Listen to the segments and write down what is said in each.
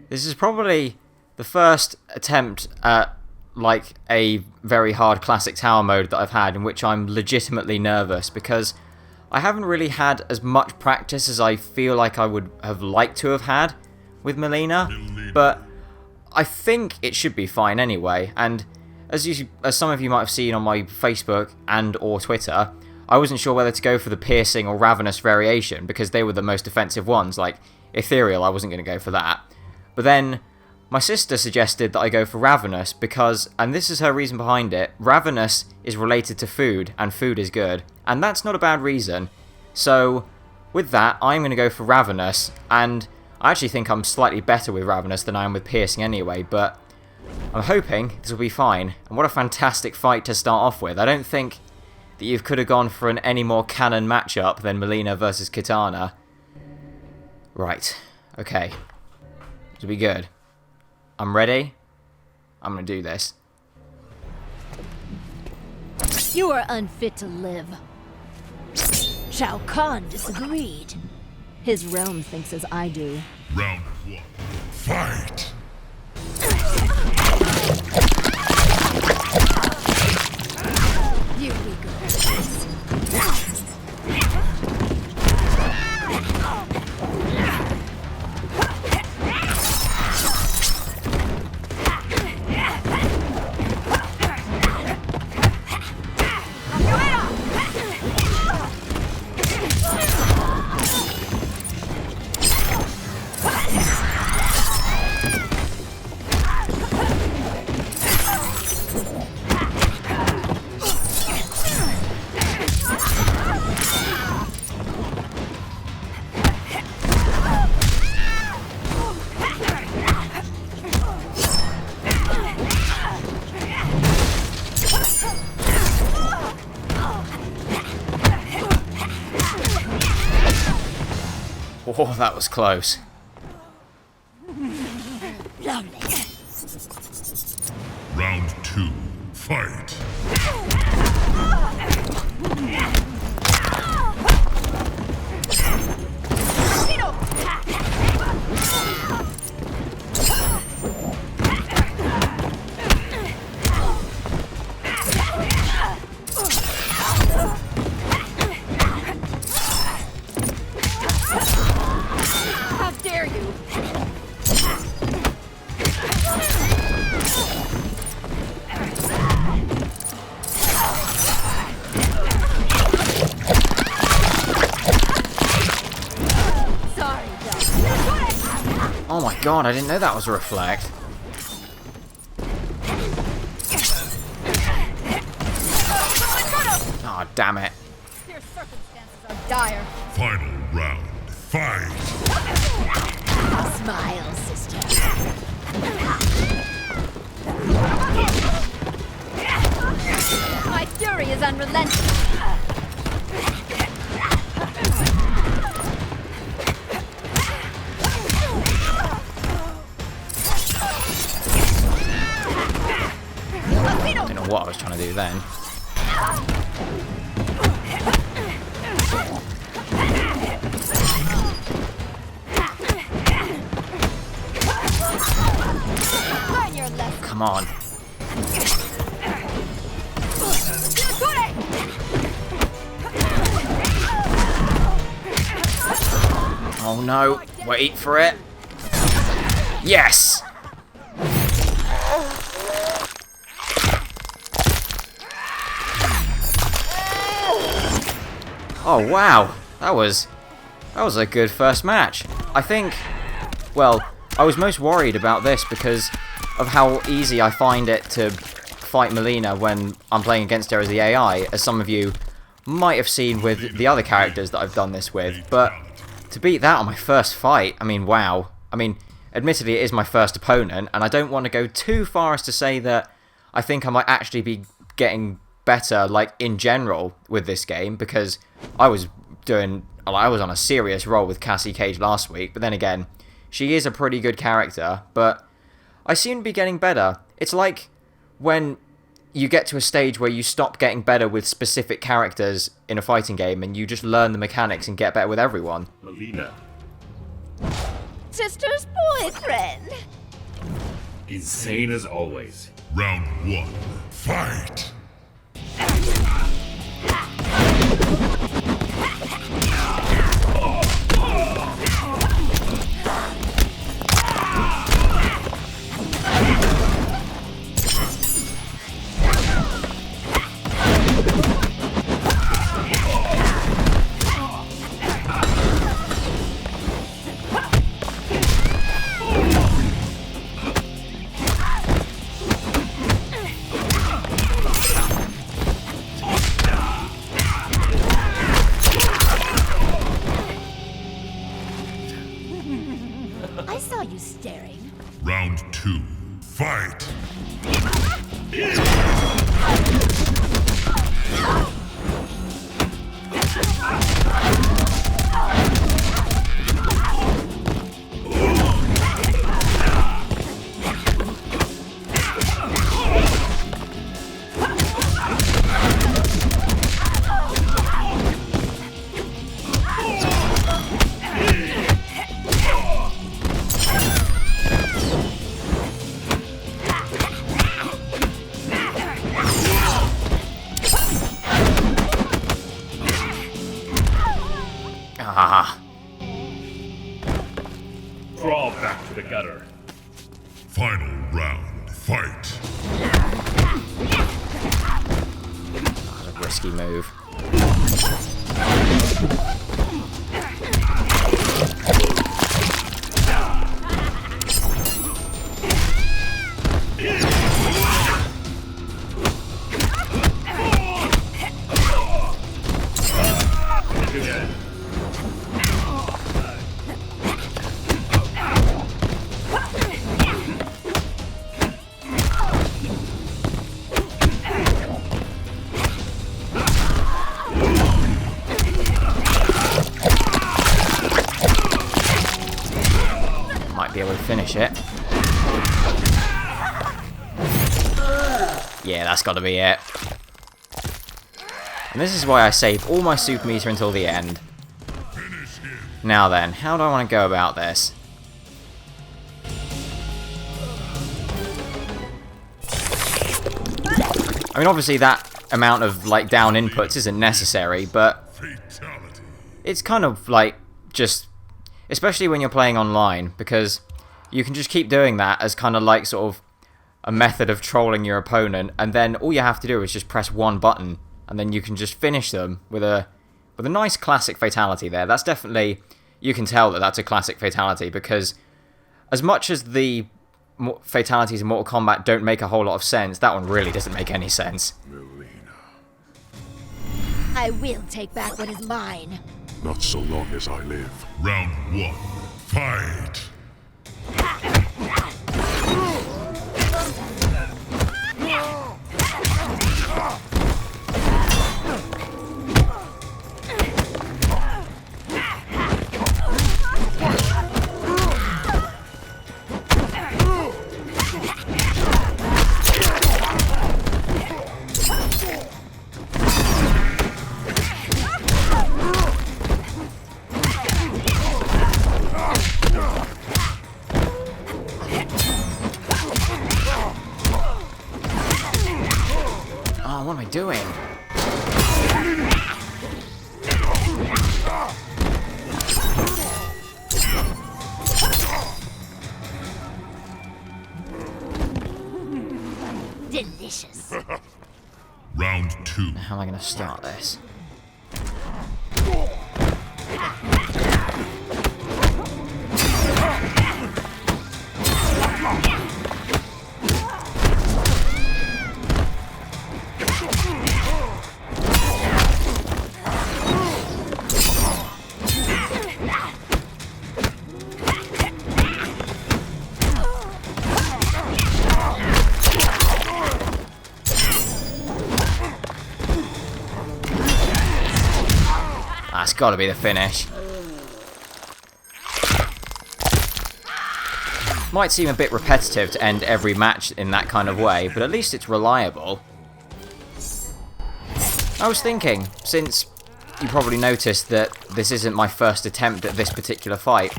This is probably the first attempt at, like, a very hard classic tower mode that I've had in which I'm legitimately nervous, because I haven't really had as much practice as I feel like I would have liked to have had with Mileena, but I think it should be fine anyway. And as some of you might have seen on my Facebook and or Twitter, I wasn't sure whether to go for the piercing or ravenous variation, because they were the most offensive ones. Like, ethereal, I wasn't going to go for that. But then my sister suggested that I go for ravenous because, and this is her reason behind it, ravenous is related to food, and food is good. And that's not a bad reason. So, with that, I'm going to go for ravenous, and I actually think I'm slightly better with ravenous than I am with piercing anyway, but I'm hoping this will be fine. And what a fantastic fight to start off with. I don't think that you could have gone for an any more canon matchup than Mileena versus Kitana. Right, okay. This will be good. I'm ready. I'm going to do this. You are unfit to live. Shao Kahn disagreed. His realm thinks as I do. Round 1. Fight! You weaker. Oh, that was close. Lovely. Round 2. Fight! How dare you? Sorry, Oh my god, I didn't know that was a reflect. Oh, damn it. Your circumstances are dire. Final round. Fight! Smile, sister. My fury is unrelenting. I don't know what I was trying to do then. Learn your lesson. Come on. Oh no, wait for it. Yes! Oh wow, that was a good first match. I think, well, I was most worried about this because of how easy I find it to fight Mileena when I'm playing against her as the AI, as some of you might have seen with the other characters that I've done this with, but to beat that on my first fight, I mean, wow. I mean, admittedly it is my first opponent, and I don't want to go too far as to say that I think I might actually be getting better, like, in general with this game, because I was on a serious roll with Cassie Cage last week, but then again, she is a pretty good character, but I seem to be getting better. It's like when you get to a stage where you stop getting better with specific characters in a fighting game and you just learn the mechanics and get better with everyone. Mileena. Sister's boyfriend. Insane as always. Round 1. Fight! I saw you staring. Round 2. Fight! Ah. Crawl back to the gutter. Final round. Fight! That's a risky move. Might be able to finish it. Yeah, that's got to be it. And this is why I save all my super meter until the end. Now then, how do I want to go about this? I mean, obviously that amount of like down inputs isn't necessary, but Fatality. it's kind of like just, especially when you're playing online, because you can just keep doing that as kind of like sort of a method of trolling your opponent, and then all you have to do is just press one button, and then you can just finish them with a nice classic fatality there. That's definitely, you can tell that that's a classic fatality, because as much as the fatalities in Mortal Kombat don't make a whole lot of sense, that one really doesn't make any sense. Mileena. I will take back what is mine. Not so long as I live. Round 1. Fight! Oh, what am I doing? Delicious. Round 2. How am I going to start this? That's got to be the finish. Might seem a bit repetitive to end every match in that kind of way, but at least it's reliable. I was thinking, since you probably noticed that this isn't my first attempt at this particular fight,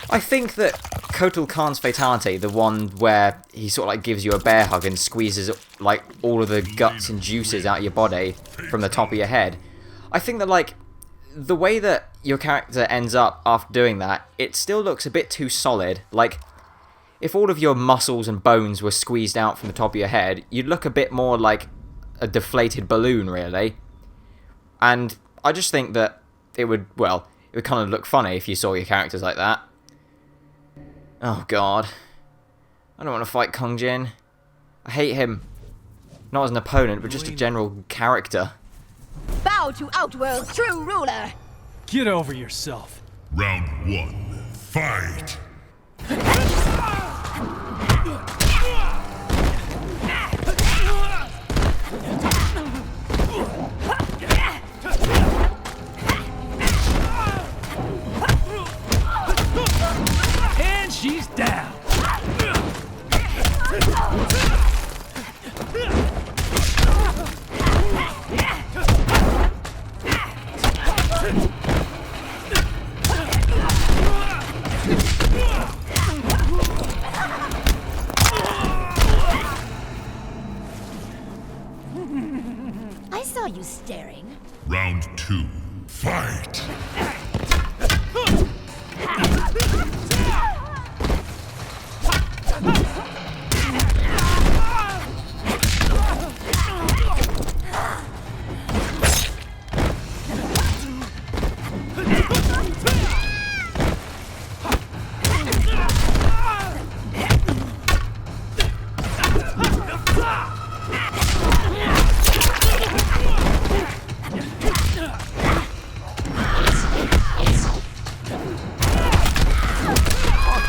I think that Kotal Khan's fatality, the one where he sort of like gives you a bear hug and squeezes like all of the guts and juices out of your body from the top of your head. I think that like the way that your character ends up after doing that, it still looks a bit too solid. Like, if all of your muscles and bones were squeezed out from the top of your head, you'd look a bit more like a deflated balloon, really. And I just think that it would kind of look funny if you saw your characters like that. Oh god. I don't want to fight Kung Jin. I hate him. Not as an opponent, but just a general character. Bow to Outworld's true ruler! Get over yourself. Round 1. Fight! And she's down. I saw you staring. Round 2. Fight!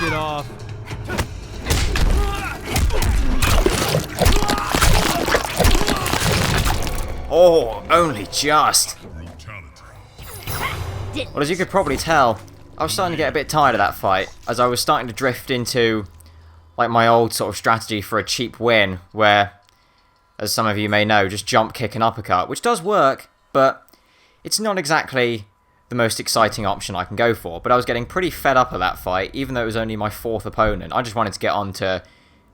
Get off. Oh, only just. Brutality. Well, as you could probably tell, I was starting to get a bit tired of that fight, as I was starting to drift into like my old sort of strategy for a cheap win, where, as some of you may know, just jump, kick, and uppercut, which does work, but it's not exactly the most exciting option I can go for. But I was getting pretty fed up of that fight, even though it was only my 4th opponent. I just wanted to get on to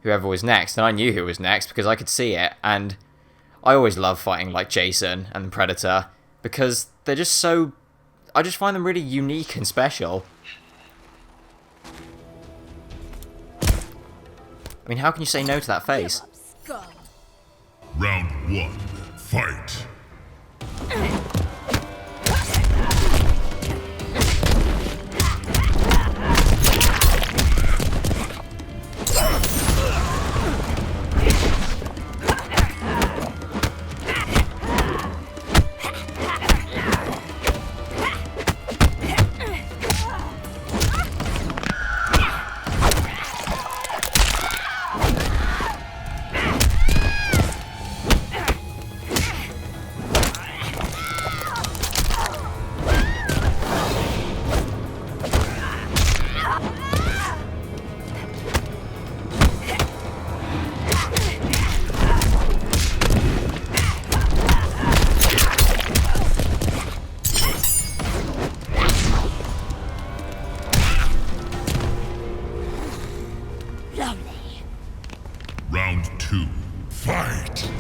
whoever was next, and I knew who was next because I could see it, and I always love fighting like Jason and Predator, because they're just so... I just find them really unique and special. I mean, how can you say no to that face? Skull. Round 1. Fight! Lovely. Round 2. Fight!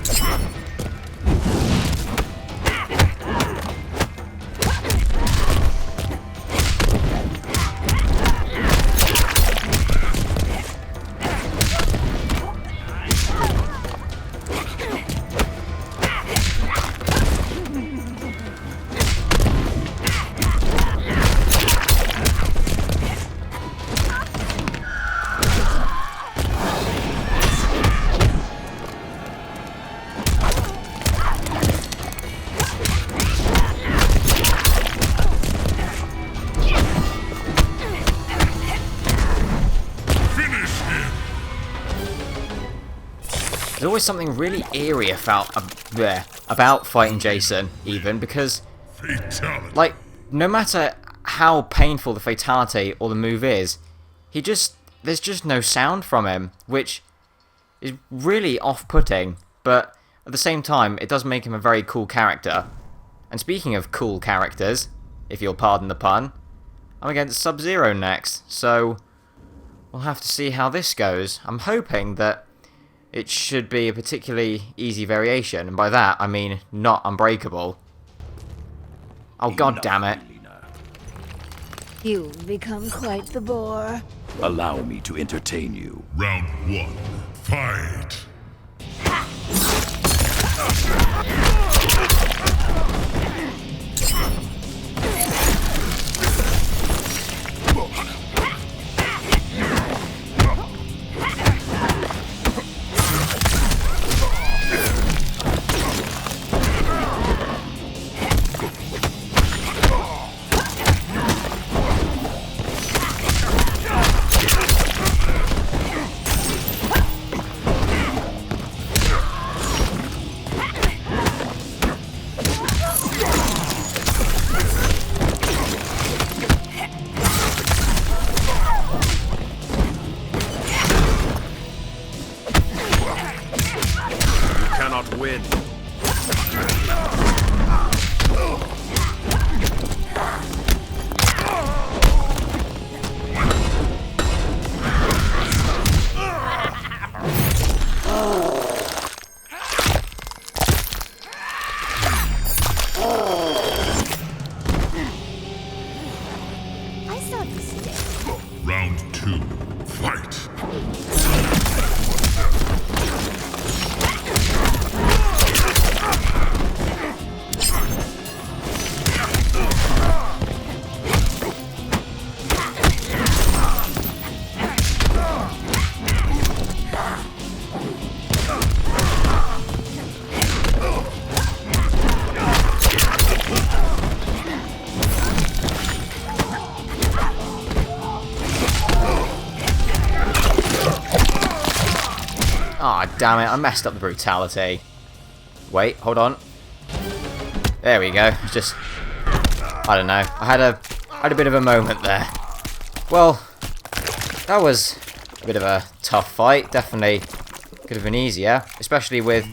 There's always something really eerie about fighting Jason, even, because, Fatality. like, no matter how painful the fatality or the move is, there's just no sound from him, which is really off-putting, but at the same time, it does make him a very cool character. And speaking of cool characters, if you'll pardon the pun, I'm against Sub-Zero next, so we'll have to see how this goes. I'm hoping that it should be a particularly easy variation, and by that I mean not unbreakable. Oh, god damn it. Mileena. You've become quite the bore. Allow me to entertain you. Round 1. Fight! Cannot win. I saw you stay. Round 2. Fight! Ah, damn it, I messed up the brutality. Wait, hold on. There we go. It's just, I don't know. I had a bit of a moment there. Well, that was a bit of a tough fight. Definitely could have been easier, especially with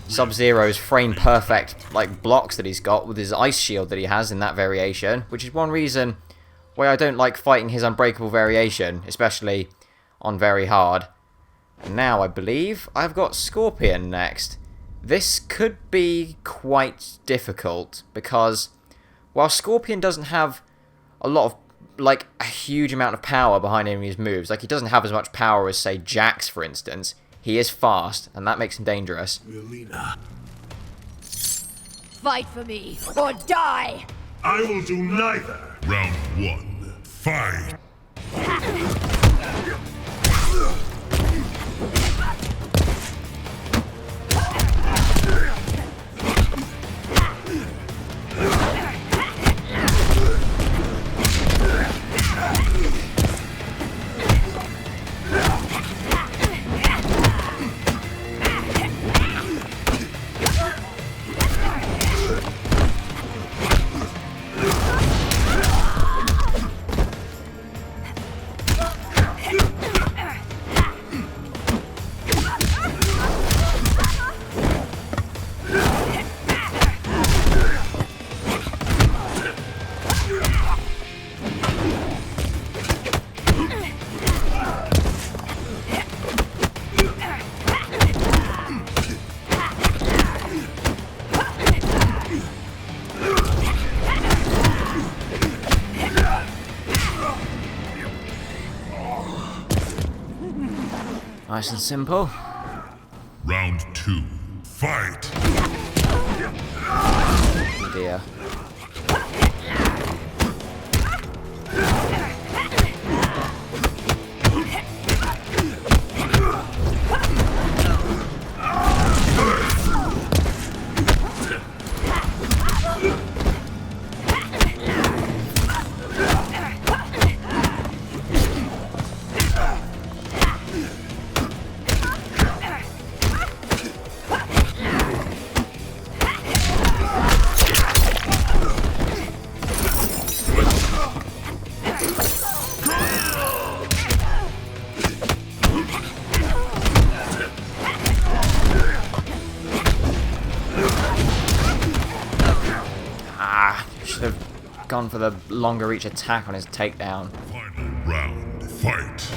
Sub-Zero's frame perfect like blocks that he's got with his ice shield that he has in that variation, which is one reason why I don't like fighting his unbreakable variation, especially on very hard. And now I believe I've got Scorpion next. This could be quite difficult because while Scorpion doesn't have a lot of, like, a huge amount of power behind any of his moves, like he doesn't have as much power as, say, Jax, for instance, he is fast, and that makes him dangerous. Mileena. Fight for me, or die! I will do neither. Round 1. Fight! Nice and simple. Round 2. Fight! Oh dear. Should have gone for the longer reach attack on his takedown. Final round. Fight!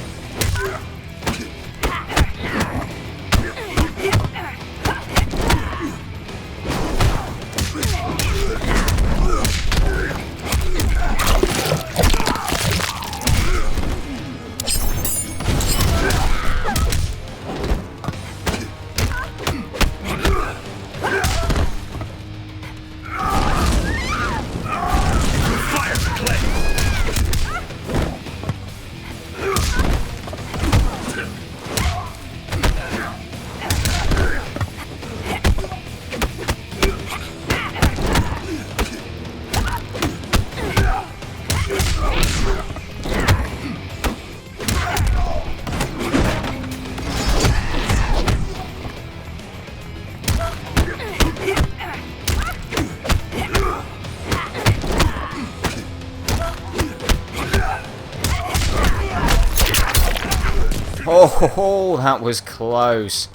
Oh, that was close.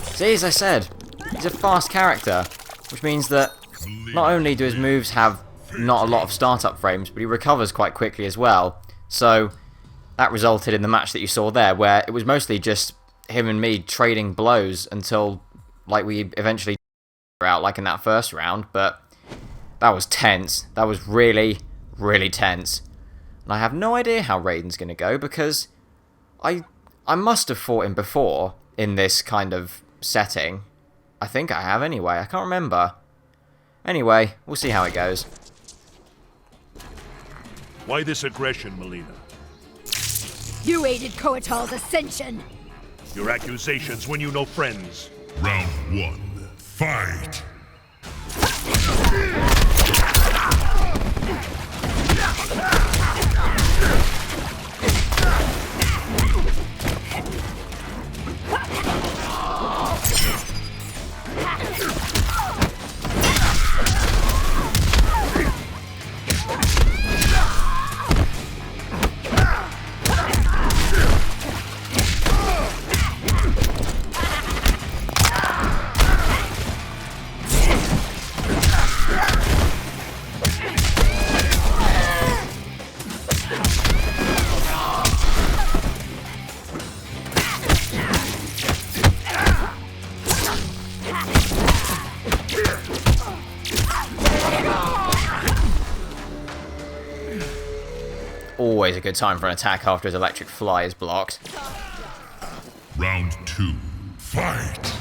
See, as I said, he's a fast character, which means that not only do his moves have not a lot of startup frames, but he recovers quite quickly as well. So that resulted in the match that you saw there, where it was mostly just him and me trading blows until like we eventually out like in that first round, but that was tense. That was really, really tense. And I have no idea how Raiden's going to go, because I must have fought him before in this kind of setting. I think I have anyway. I can't remember. Anyway, we'll see how it goes. Why this aggression, Mileena? You aided Koatal's ascension. Your accusations when you know friends. Round 1. Fight! Always a good time for an attack after his electric fly is blocked. Round 2. Fight!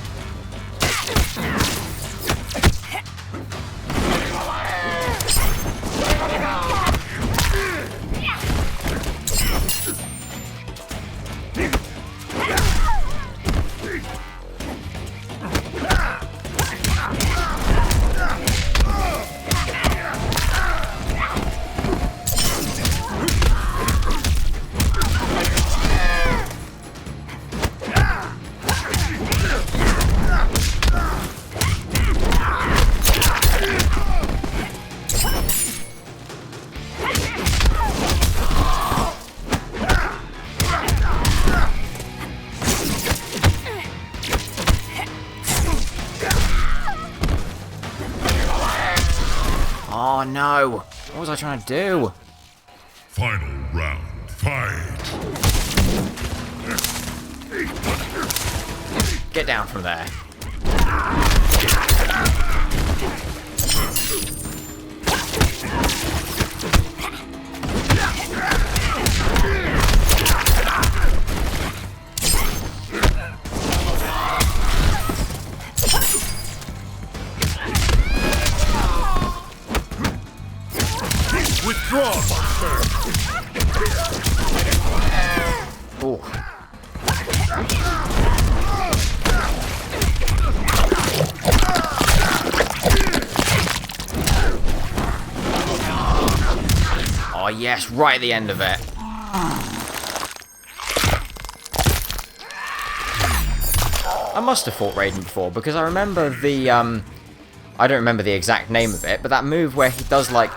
Oh no! What was I trying to do? Final round. Fight! Get down from there. Withdraw, monster! Ooh. Oh yes, right at the end of it. I must have fought Raiden before, because I remember the, I don't remember the exact name of it, but that move where he does, like,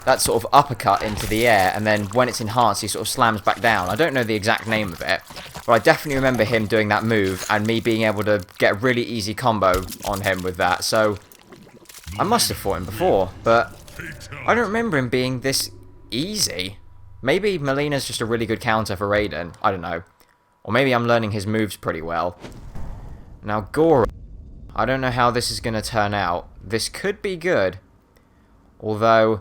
that sort of uppercut into the air, and then when it's enhanced, he sort of slams back down. I don't know the exact name of it, but I definitely remember him doing that move, and me being able to get a really easy combo on him with that, so I must have fought him before, but I don't remember him being this easy. Maybe Mileena's just a really good counter for Raiden, I don't know. Or maybe I'm learning his moves pretty well. Now Goro, I don't know how this is going to turn out. This could be good, although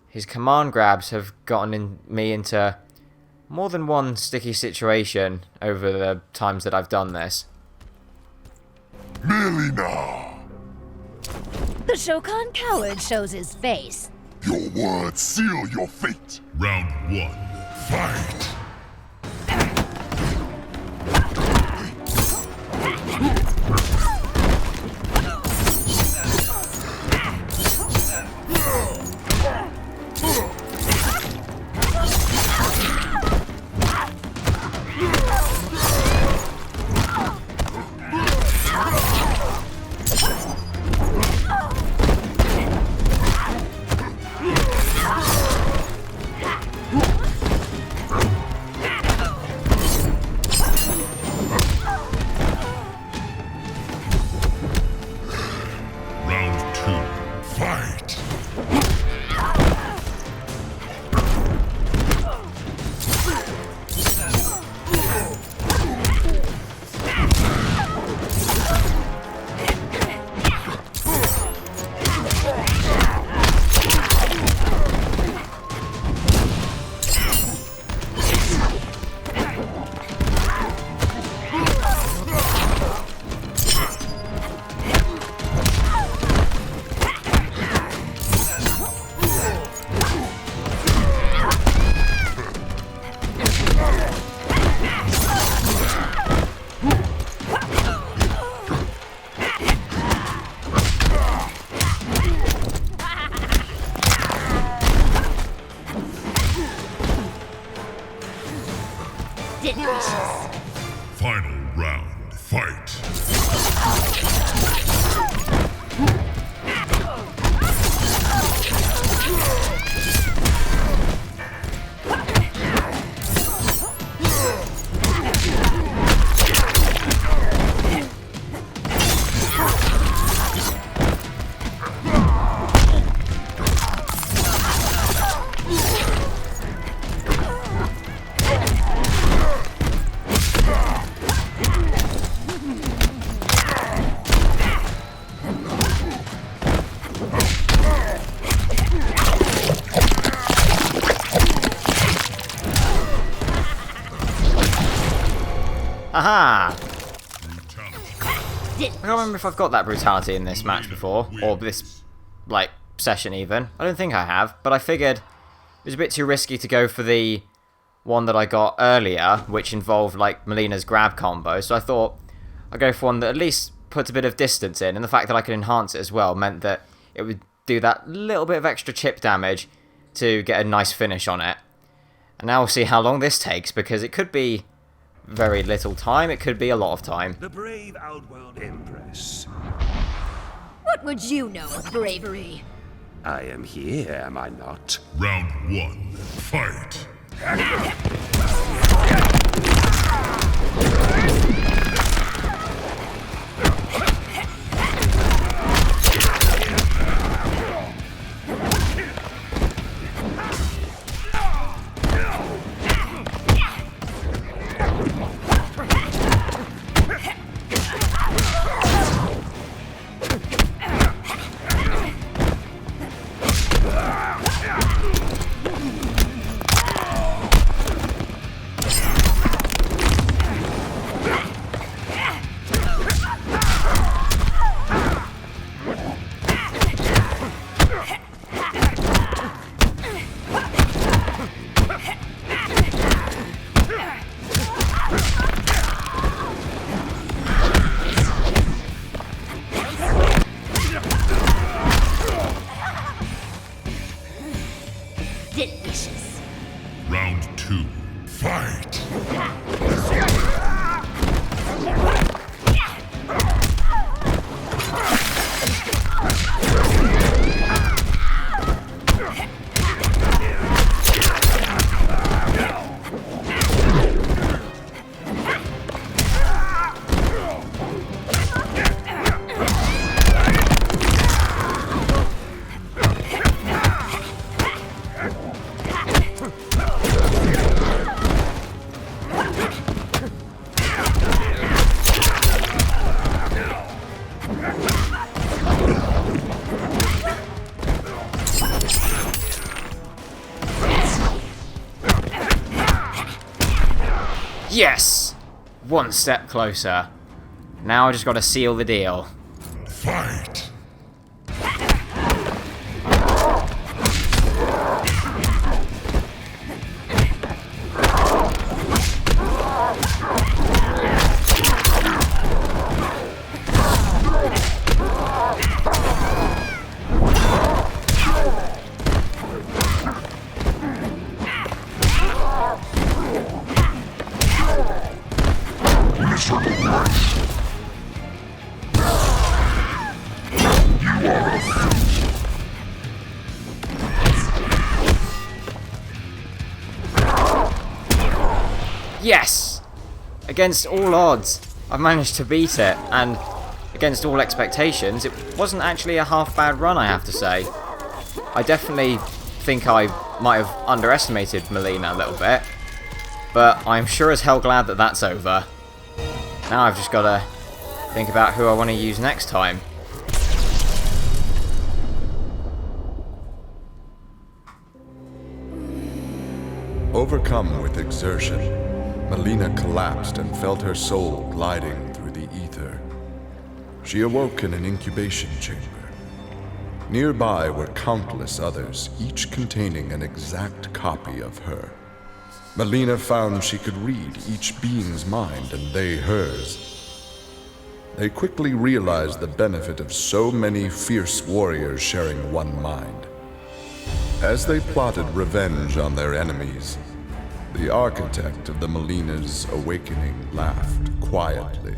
his command grabs have gotten me into more than one sticky situation over the times that I've done this. Mileena! The Shokan coward shows his face. Your words seal your fate. Round 1. Fight! Delicious. Final round, fight! Aha! Brutality. I can't remember if I've got that brutality in this match before, or this, like, session even. I don't think I have, but I figured it was a bit too risky to go for the one that I got earlier, which involved, like, Mileena's grab combo, so I thought I'd go for one that at least puts a bit of distance in, and the fact that I could enhance it as well meant that it would do that little bit of extra chip damage to get a nice finish on it. And now we'll see how long this takes, because it could be very little time, it could be a lot of time. The brave Outworld Empress. What would you know of bravery? I am here, am I not? Round 1, fight! Delicious. Round 2, fight! Yes! One step closer. Now I just gotta seal the deal. Fight! Yes! Against all odds, I've managed to beat it, and against all expectations, it wasn't actually a half bad run, I have to say. I definitely think I might have underestimated Mileena a little bit, but I'm sure as hell glad that that's over. Now I've just got to think about who I want to use next time. Overcome with exertion, Mileena collapsed and felt her soul gliding through the ether. She awoke in an incubation chamber. Nearby were countless others, each containing an exact copy of her. Mileena found she could read each being's mind and they hers. They quickly realized the benefit of so many fierce warriors sharing one mind. As they plotted revenge on their enemies, The architect of the Mileena's awakening laughed quietly